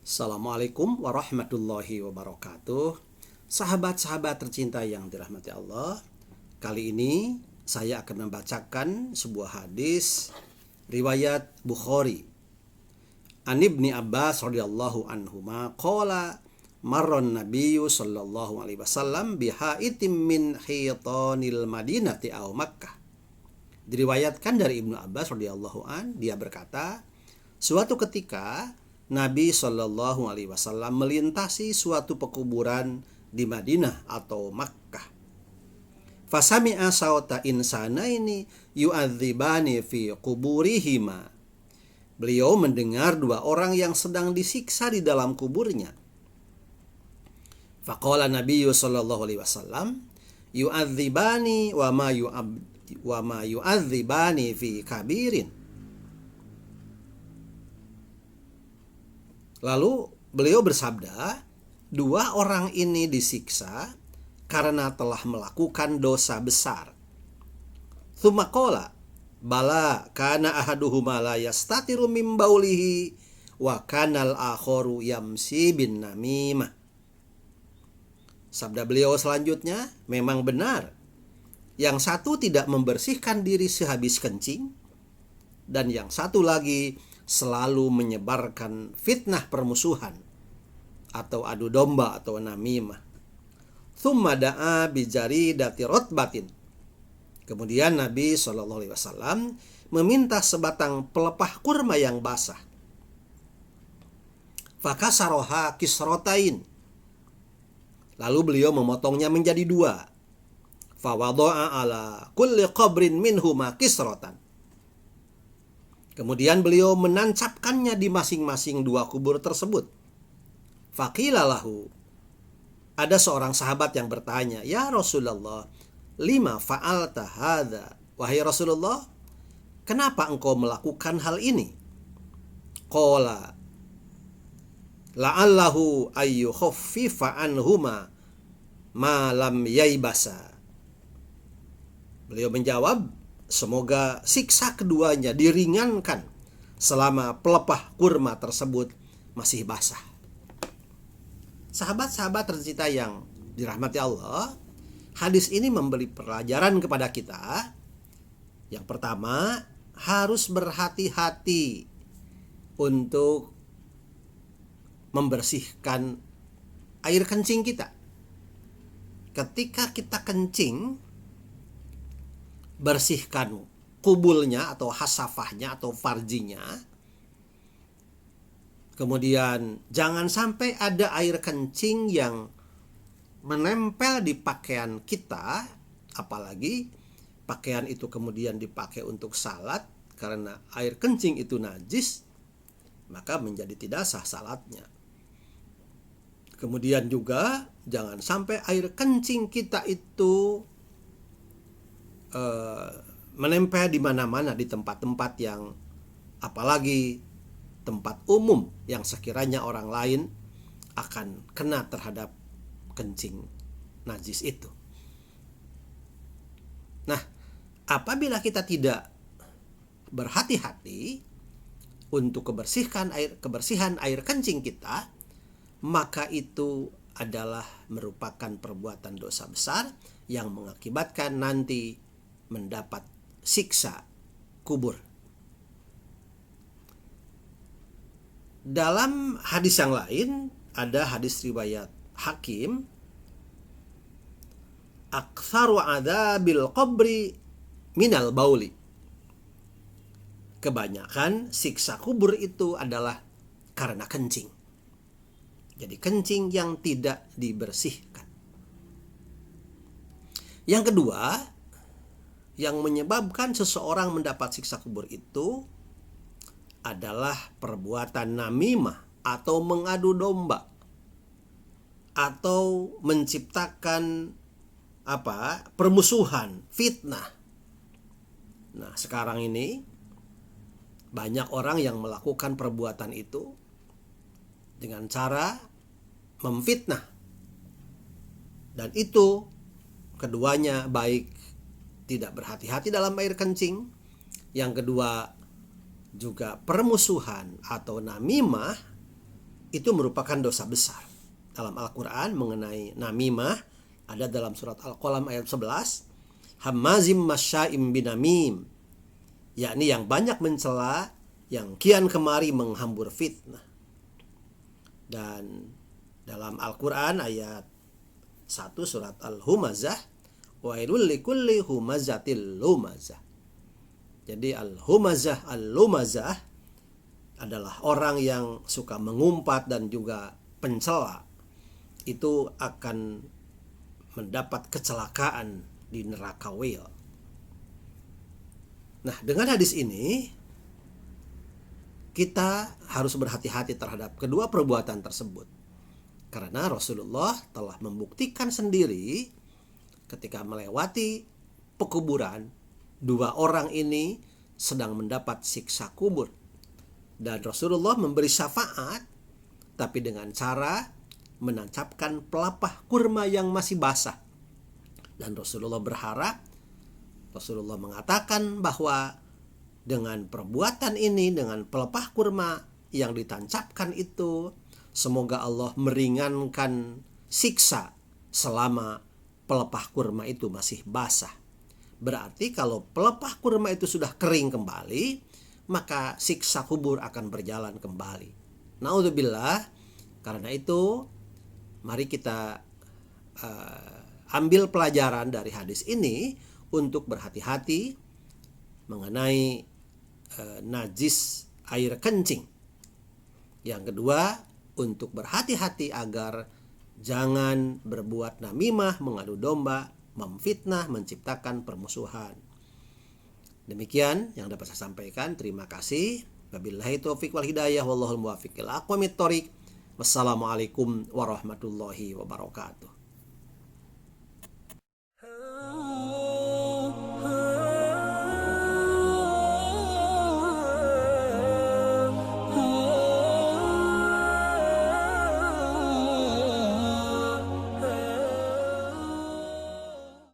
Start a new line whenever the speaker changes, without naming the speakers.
Assalamualaikum warahmatullahi wabarakatuh. Sahabat-sahabat tercinta yang dirahmati Allah, kali ini saya akan membacakan sebuah hadis riwayat Bukhari. An Ibni Abbas radhiyallahu anhuma qala marron nabiyyu sallallahu alaihi wasallam bihaitim min hitanil madinati aw Makkah. Diriwayatkan dari Ibnu Abbas radhiyallahu an, dia berkata, suatu ketika Nabi Shallallahu Alaihi Wasallam melintasi suatu pekuburan di Madinah atau Makkah. Fasami'a sauta insanaini yu'adzibani fi kuburihima. Beliau mendengar dua orang yang sedang disiksa di dalam kuburnya. Faqala Nabi Shallallahu Alaihi Wasallam yu'adzibani wa ma yu'adzibani fi kabirin. Lalu beliau bersabda, dua orang ini disiksa karena telah melakukan dosa besar. Tsumma qala, bala kana ahaduhuma la yastatiru min baulihi wa kanal akharu yamsi bin namimah. Sabda beliau selanjutnya, memang benar. Yang satu tidak membersihkan diri sehabis kencing, dan yang satu lagi selalu menyebarkan fitnah permusuhan atau adu domba atau namimah. Tsumma da'a bi jaridati rotbatin. Kemudian Nabi SAW meminta sebatang pelepah kurma yang basah. Fakasaroha kisrotain. Lalu beliau memotongnya menjadi dua. Fawado'a ala kulli qabrin minhuma kisrotan. Kemudian beliau menancapkannya di masing-masing dua kubur tersebut. Faqila lahu. Ada seorang sahabat yang bertanya, "Ya Rasulullah, lima fa'alta hadza?" Wahai Rasulullah, kenapa engkau melakukan hal ini? Qala, la'allahu ayyukhaffifa anhuma ma lam yaibasa. Beliau menjawab, semoga siksa keduanya diringankan selama pelepah kurma tersebut masih basah. Sahabat-sahabat tercinta yang dirahmati Allah, hadis ini memberi pelajaran kepada kita. Yang pertama, harus berhati-hati untuk membersihkan air kencing kita. Ketika kita kencing, bersihkan kubulnya atau hasafahnya atau farjinya. Kemudian jangan sampai ada air kencing yang menempel di pakaian kita, apalagi pakaian itu kemudian dipakai untuk salat, karena air kencing itu najis, maka menjadi tidak sah salatnya. Kemudian juga jangan sampai air kencing kita itu menempel di mana-mana, di tempat-tempat yang, apalagi tempat umum yang sekiranya orang lain akan kena terhadap kencing najis itu. Nah, apabila kita tidak berhati-hati untuk kebersihan air kencing kita, maka itu adalah merupakan perbuatan dosa besar yang mengakibatkan nanti mendapat siksa kubur. Dalam hadis yang lain, ada hadis riwayat Hakim, aktsaru adzabil qabri minal bauli. Kebanyakan siksa kubur itu adalah karena kencing. Jadi kencing yang tidak dibersihkan. Yang kedua, yang menyebabkan seseorang mendapat siksa kubur itu adalah perbuatan namimah atau mengadu domba atau menciptakan permusuhan, fitnah. Nah, sekarang ini banyak orang yang melakukan perbuatan itu dengan cara memfitnah. Dan itu keduanya baik tidak berhati-hati dalam air kencing. Yang kedua juga permusuhan atau namimah itu merupakan dosa besar. Dalam Al-Quran mengenai namimah ada dalam surat Al-Qalam ayat 11, hammazim masya'im binamim, yakni yang banyak mencela, yang kian kemari menghambur fitnah. Dan dalam Al-Quran ayat 1 surat Al-Humazah, wailul likulli humazatil lumazah. Jadi al-humazah, al-lumazah adalah orang yang suka mengumpat dan juga pencela. Itu akan mendapat kecelakaan di neraka Wil. Nah, dengan hadis ini kita harus berhati-hati terhadap kedua perbuatan tersebut. Karena Rasulullah telah membuktikan sendiri ketika melewati pekuburan, dua orang ini sedang mendapat siksa kubur. Dan Rasulullah memberi syafaat, tapi dengan cara menancapkan pelepah kurma yang masih basah. Dan Rasulullah mengatakan bahwa dengan perbuatan ini, dengan pelepah kurma yang ditancapkan itu, semoga Allah meringankan siksa selama pelepah kurma itu masih basah. Berarti kalau pelepah kurma itu sudah kering kembali, maka siksa kubur akan berjalan kembali. Naudzubillah. Karena itu mari kita ambil pelajaran dari hadis ini untuk berhati-hati mengenai najis air kencing. Yang kedua, untuk berhati-hati agar jangan berbuat namimah, mengadu domba, memfitnah, menciptakan permusuhan. Demikian yang dapat saya sampaikan. Terima kasih. Wabillahi taufiq wal hidayah, wallahul muwaffiq ila aqwamit thoriq. Wassalamualaikum warahmatullahi wabarakatuh.